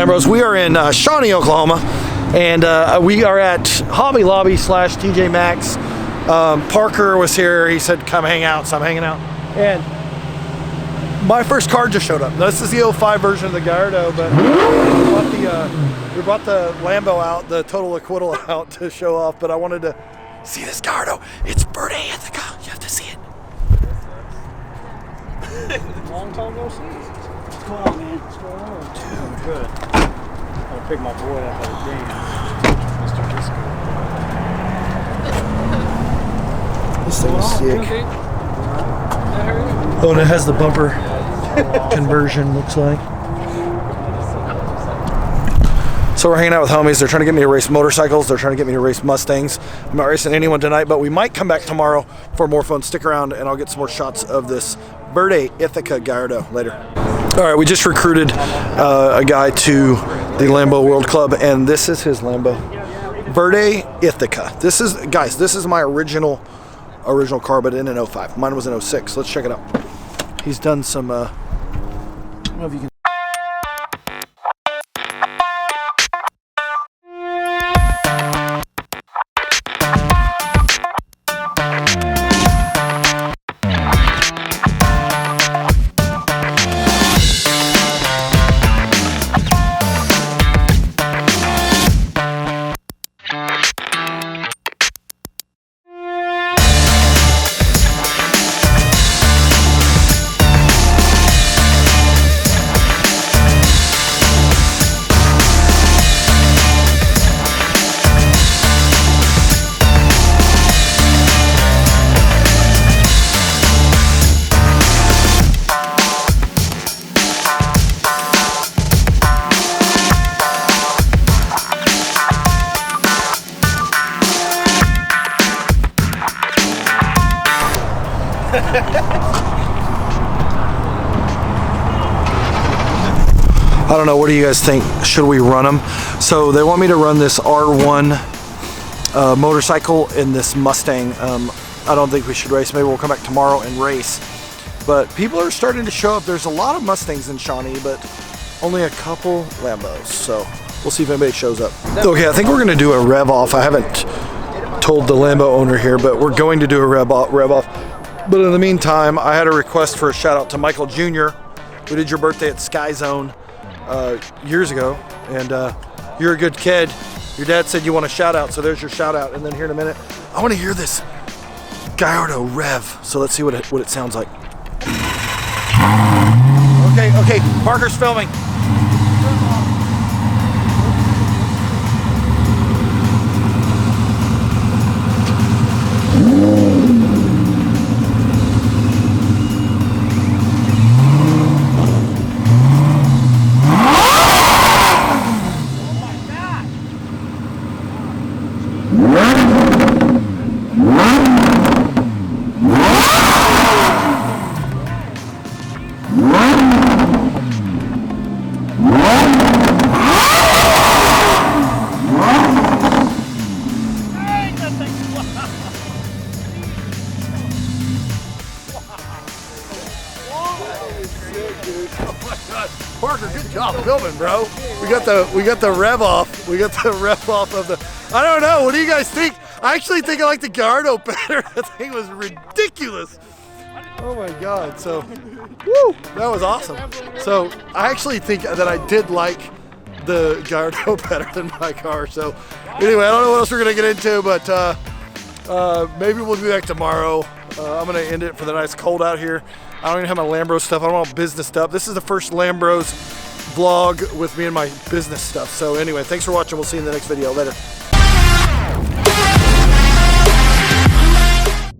Lambros. We are in Shawnee, Oklahoma, and we are at Hobby Lobby / TJ Maxx. Parker was here. He said, come hang out, so I'm hanging out. And my first car just showed up. This is the 05 version of the Gallardo, but we brought the Lambo out, the Total Acquittal out to show off, but I wanted to see this Gallardo. It's birthday Ithaca. You have to see it. Long time no see. What's going on, man? What's going on? Dude. Good. I'll pick my boy up at the game. Mr. Disco. This thing is sick. Oh, and it has the bumper conversion, looks like. So we're hanging out with homies. They're trying to get me to race motorcycles. They're trying to get me to race Mustangs. I'm not racing anyone tonight, but we might come back tomorrow for more fun. Stick around and I'll get some more shots of this Verde Ithaca Gallardo later. All right, we just recruited a guy to the Lambo World Club, and this is his Lambo. Verde Ithaca. This is, guys, this is my original car, but in an 05. Mine was an 06. Let's check it out. He's done some, I don't know if you can. I don't know, what do you guys think? Should we run them? So they want me to run this R1 motorcycle in this Mustang. I don't think we should race. Maybe we'll come back tomorrow and race. But people are starting to show up. There's a lot of Mustangs in Shawnee, but only a couple Lambos. So we'll see if anybody shows up. Okay, I think we're gonna do a rev off. I haven't told the Lambo owner here, but we're going to do a rev off. But in the meantime, I had a request for a shout out to Michael Jr. who did your birthday at Sky Zone years ago, and you're a good kid. Your dad said you want a shout out, so there's your shout out. And then here in a minute, I want to hear this Gallardo rev. So let's see what it sounds like. Okay, Parker's filming. Parker, good job filming, bro. We got the rev off. We got the rev off of the. I don't know. What do you guys think? I actually think I like the Gallardo better. That thing was ridiculous. Oh my God. So, woo, that was awesome. So I actually think that I did like the Gallardo better than my car. So anyway, I don't know what else we're gonna get into, but maybe we'll be back tomorrow. I'm gonna end it for the night. It's cold out here. I don't even have my Lambros stuff. I don't want business stuff. This is the first Lambros vlog with me and my business stuff. So anyway, thanks for watching. We'll see you in the next video. Later.